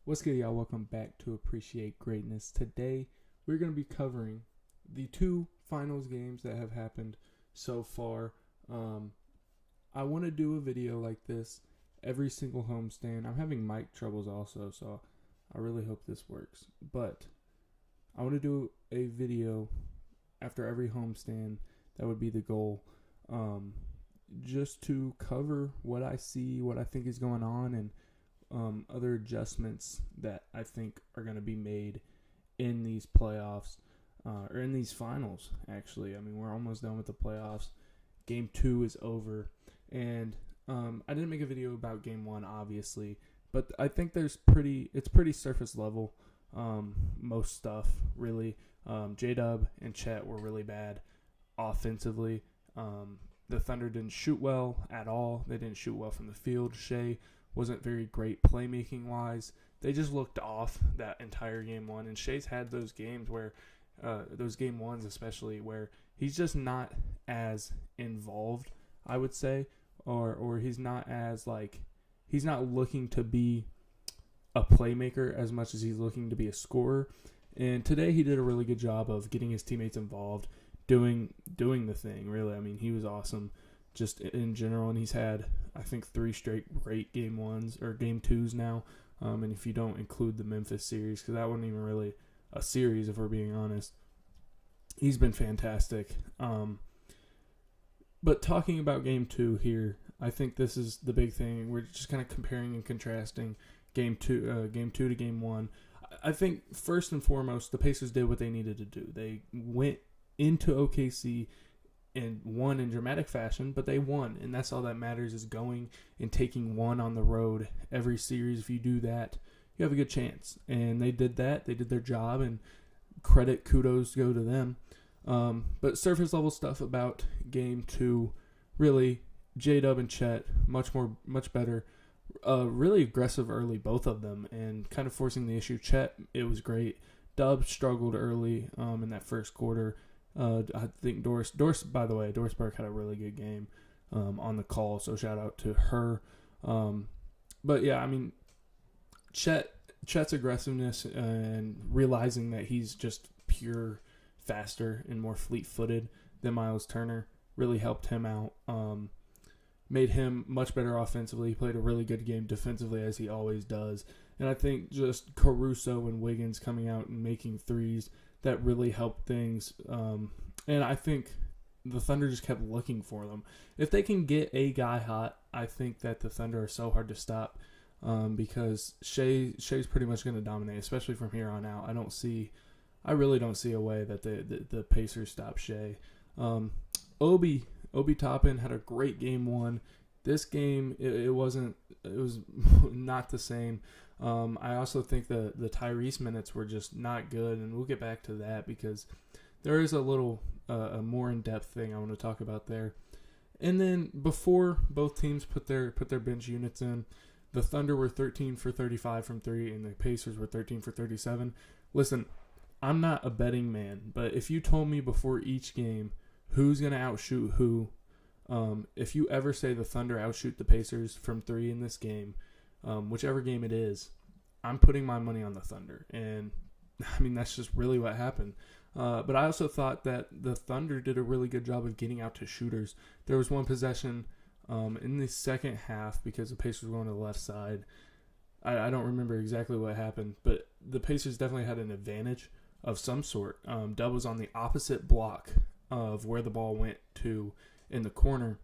What's good, y'all? Welcome back to Appreciate Greatness. Today, we're going to be covering the two finals games that have happened so far. I want to do a video like this every single homestand. I'm having mic troubles also, so I really hope this works. But I want to do a video after every homestand. That would be the goal. Just to cover what I see, what I think is going on, and other adjustments that I think are going to be made in these playoffs or in these finals, actually. I mean, we're almost done with the playoffs. Game 2 is over. And I didn't make a video about Game 1, obviously. But I think it's pretty surface level, most stuff, really. J-Dub and Chet were really bad offensively. The Thunder didn't shoot well at all. They didn't shoot well from the field. Shea wasn't very great playmaking wise. They just looked off that entire game one. And Shea's had those games where, those game ones especially, where he's just not as involved, I would say, or he's not as he's not looking to be a playmaker as much as he's looking to be a scorer. And today he did a really good job of getting his teammates involved, doing the thing. Really, I mean, he was awesome just in general, and he's had, I think, 3 straight great game ones or game twos now. And if you don't include the Memphis series, because that wasn't even really a series, if we're being honest, he's been fantastic. But talking about game 2 here, I think this is the big thing. We're just kind of comparing and contrasting game two to game 1. I think first and foremost, the Pacers did what they needed to do. They went into OKC and won in dramatic fashion, but they won, and that's all that matters, is going and taking one on the road every series. If you do that, you have a good chance, and they did that. They did their job, and kudos go to them. But surface level stuff about game 2, really, J-Dub and Chet, much better, really aggressive early, both of them, and kind of forcing the issue. Chet, it was great. Dub struggled early in that first quarter. I think Doris, by the way, Doris Burke had a really good game on the call, so shout out to her. But yeah, I mean, Chet's aggressiveness and realizing that he's just pure faster and more fleet-footed than Miles Turner really helped him out. Made him much better offensively. He played a really good game defensively, as he always does. And I think just Caruso and Wiggins coming out and making threes, that really helped things. And I think the Thunder just kept looking for them. If they can get a guy hot, I think that the Thunder are so hard to stop because Shea's pretty much going to dominate, especially from here on out. I really don't see a way that the Pacers stop Shea. Obi Toppin had a great game 1. This game, it was not the same. I also think the Tyrese minutes were just not good, and we'll get back to that because there is a little a more in-depth thing I want to talk about there. And then before both teams put their bench units in, the Thunder were 13 for 35 from 3, and the Pacers were 13 for 37. Listen, I'm not a betting man, but if you told me before each game who's going to outshoot who, if you ever say the Thunder outshoot the Pacers from 3 in this game, whichever game it is, I'm putting my money on the Thunder. And, I mean, that's just really what happened. But I also thought that the Thunder did a really good job of getting out to shooters. There was one possession in the second half because the Pacers were on the left side. I don't remember exactly what happened, but the Pacers definitely had an advantage of some sort. Dub was on the opposite block of where the ball went to in the corner,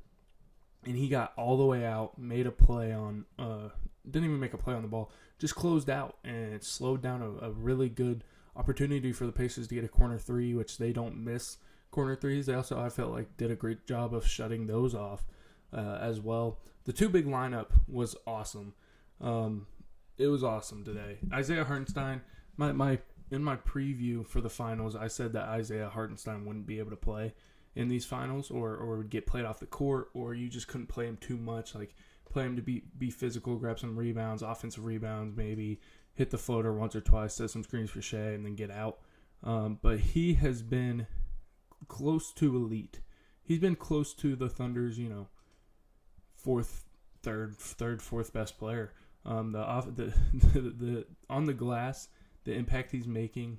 and he got all the way out, made a play on, didn't even make a play on the ball, just closed out, and it slowed down a really good opportunity for the Pacers to get a corner 3, which they don't miss corner 3s. They also, I felt like, did a great job of shutting those off as well. The 2 big lineup was awesome. It was awesome today. Isaiah Hartenstein, in my preview for the finals, I said that Isaiah Hartenstein wouldn't be able to play in these finals or would get played off the court, or you just couldn't play him too much, like play him to be physical, grab some rebounds, offensive rebounds, maybe hit the floater once or twice, set some screens for Shea, and then get out. But he has been close to elite. He's been close to the Thunder's, fourth, fourth best player. The on the glass, the impact he's making,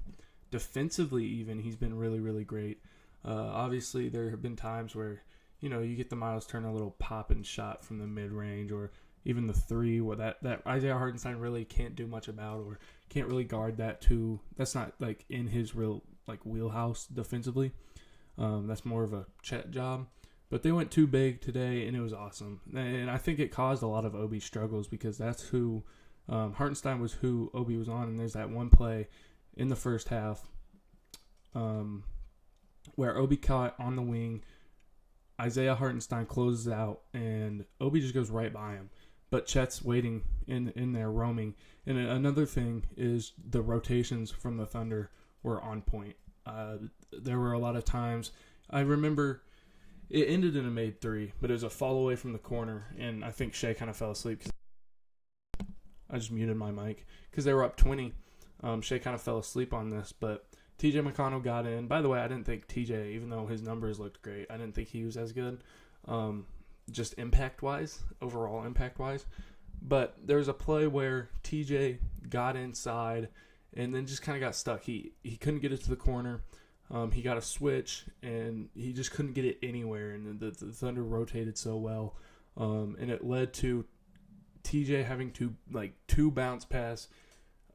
defensively even, he's been really, really great. Obviously, there have been times where, you get the Miles Turner little pop-in shot from the mid-range or even the three where that Isaiah Hartenstein really can't do much about or can't really guard that too. That's not like in his real like wheelhouse defensively. That's more of a Chet job. But they went too big today, and it was awesome. And I think it caused a lot of Obi struggles because that's who Hartenstein was who Obi was on. And there's that one play in the first half where Obi caught on the wing. Isaiah Hartenstein closes out, and Obi just goes right by him. But Chet's waiting in there roaming. And another thing is the rotations from the Thunder were on point. There were a lot of times. I remember it ended in a made three, but it was a fall away from the corner, and I think Shea kind of fell asleep. I just muted my mic because they were up 20. Shea kind of fell asleep on this, but TJ McConnell got in. By the way, I didn't think TJ, even though his numbers looked great, I didn't think he was as good, just impact-wise, overall impact-wise. But there was a play where TJ got inside and then just kind of got stuck. He couldn't get it to the corner. He got a switch, and he just couldn't get it anywhere. And the Thunder rotated so well, and it led to TJ having to two bounce pass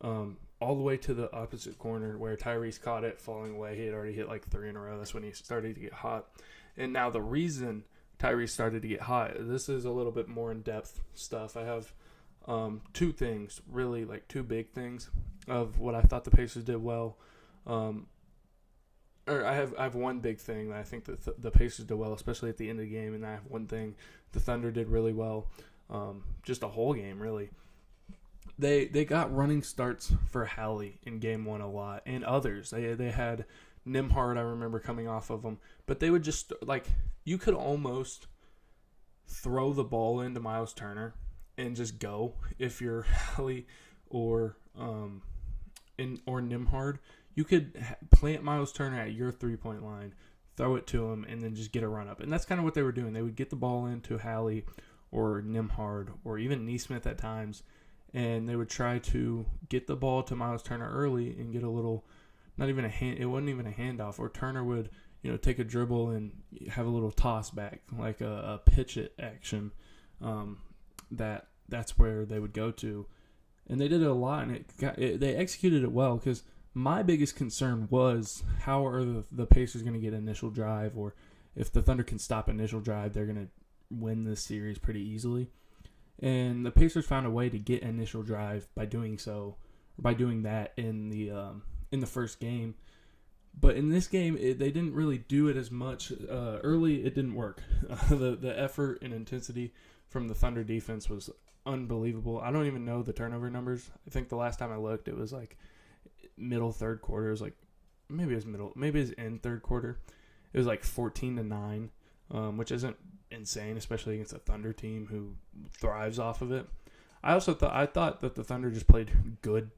all the way to the opposite corner where Tyrese caught it falling away. He had already hit like 3 in a row. That's when he started to get hot. And now the reason Tyrese started to get hot, this is a little bit more in-depth stuff. I have two things, really like two big things of what I thought the Pacers did well. I have one big thing that I think that the Pacers did well, especially at the end of the game, and I have one thing the Thunder did really well, just a whole game, really. They got running starts for Hallie in Game 1 a lot, and others. They had Nembhard, I remember, coming off of them, but they would just, you could almost throw the ball into Miles Turner and just go if you're Hallie or Nembhard. You could plant Miles Turner at your three-point line, throw it to him, and then just get a run-up. And that's kind of what they were doing. They would get the ball into Hallie or Nembhard or even Nesmith at times, and they would try to get the ball to Miles Turner early and get a little, not even a hand, it wasn't even a handoff, or Turner would, take a dribble and have a little toss back, like a pitch it action. That's where they would go to. And they did it a lot, and they executed it well, because my biggest concern was how are the Pacers going to get initial drive, or if the Thunder can stop initial drive, they're going to win this series pretty easily. And the Pacers found a way to get initial drive by doing that in the first game. But in this game, they didn't really do it as much. Early, it didn't work. The effort and intensity from the Thunder defense was unbelievable. I don't even know the turnover numbers. I think the last time I looked, it was like middle third quarter. It was maybe it was in third quarter. It was 14-9, which isn't insane, especially against a Thunder team who thrives off of it. I thought that the Thunder just played good,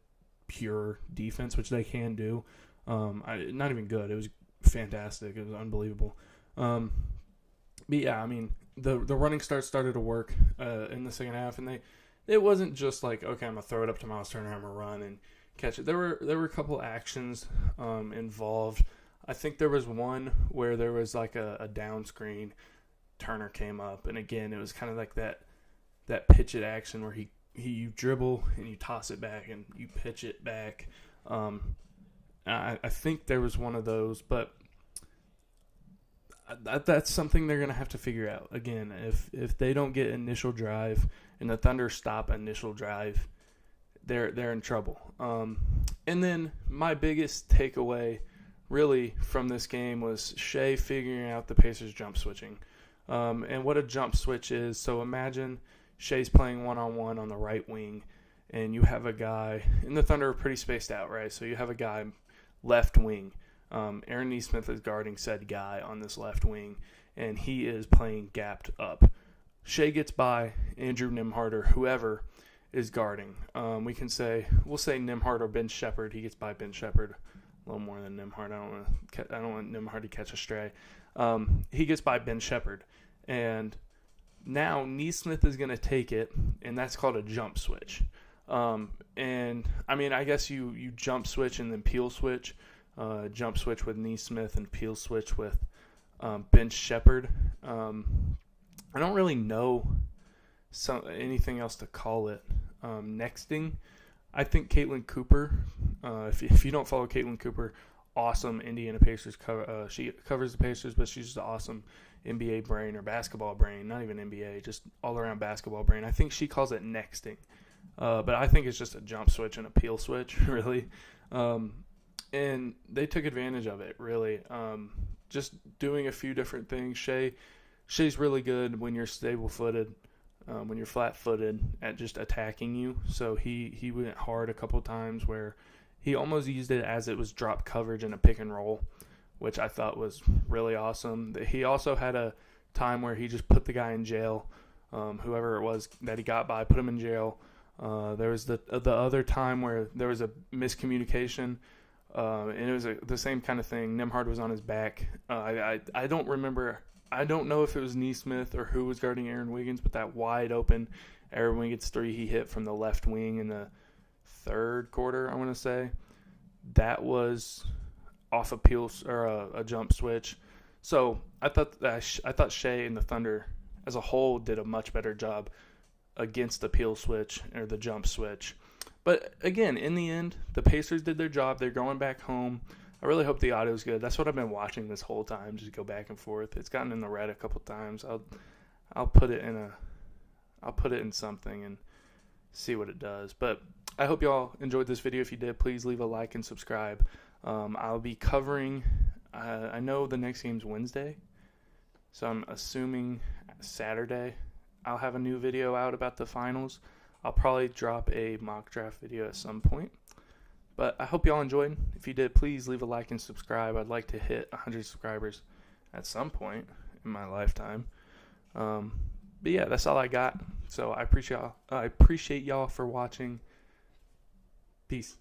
pure defense, which they can do. Not even good. It was fantastic. It was unbelievable. But yeah, I mean, the running start started to work in the second half, and it wasn't just okay, I'm gonna throw it up to Miles Turner, I'm gonna run and catch it. There were a couple actions involved. I think there was one where there was a down screen. Turner came up, and again, it was kind of like that pitch it action where you dribble and you toss it back and you pitch it back. I think there was one of those, but that's something they're going to have to figure out. Again, if they don't get initial drive and the Thunder stop initial drive, they're in trouble. And then my biggest takeaway really from this game was Shea figuring out the Pacers jump switching. And what a jump switch is. So imagine Shea's playing one-on-one on the right wing, and you have a guy, and the Thunder are pretty spaced out, right? So you have a guy left wing. Aaron Nesmith is guarding said guy on this left wing, and he is playing gapped up. Shea gets by Andrew Nembhard or whoever is guarding. We'll say Nembhard or Ben Shepherd. He gets by Ben Shepherd a little more than Nembhard. I don't want Nembhard to catch a stray. He gets by Ben Shepherd, and Now Neesmith is going to take it, and that's called a jump switch. And I mean, I guess you jump switch and then peel switch. Jump switch with Neesmith and peel switch with Ben Shepherd. I don't really know anything else to call it. Nexting. I think Caitlin Cooper, if you don't follow Caitlin Cooper, awesome Indiana Pacers she covers the Pacers, but she's just an awesome NBA brain or basketball brain, not even NBA, just all around basketball brain. I think she calls it nexting, but I think it's just a jump switch and a peel switch, really. And they took advantage of it, really. Just doing a few different things. Shea's really good when you're stable-footed, when you're flat-footed at just attacking you. So he went hard a couple times where he almost used it as it was drop coverage in a pick and roll, which I thought was really awesome. He also had a time where he just put the guy in jail, whoever it was that he got by, put him in jail. There was the other time where there was a miscommunication, and it was the same kind of thing. Nembhard was on his back. I don't remember. I don't know if it was Neesmith or who was guarding Aaron Wiggins, but that wide open Aaron Wiggins three he hit from the left wing in the third quarter, I want to say, that was off a peel or a jump switch. So I thought Shea and the Thunder as a whole did a much better job against the peel switch or the jump switch. But again, in the end, the Pacers did their job. They're going back home. I really hope the audio is good. That's what I've been watching this whole time, just go back and forth. It's gotten in the red a couple times. I'll put it in something and see what it does. But I hope y'all enjoyed this video. If you did, please leave a like and subscribe. I'll be covering, I know the next game's Wednesday, so I'm assuming Saturday I'll have a new video out about the finals. I'll probably drop a mock draft video at some point. But I hope y'all enjoyed. If you did, please leave a like and subscribe. I'd like to hit 100 subscribers at some point in my lifetime. But yeah, that's all I got. So I appreciate y'all for watching. Peace.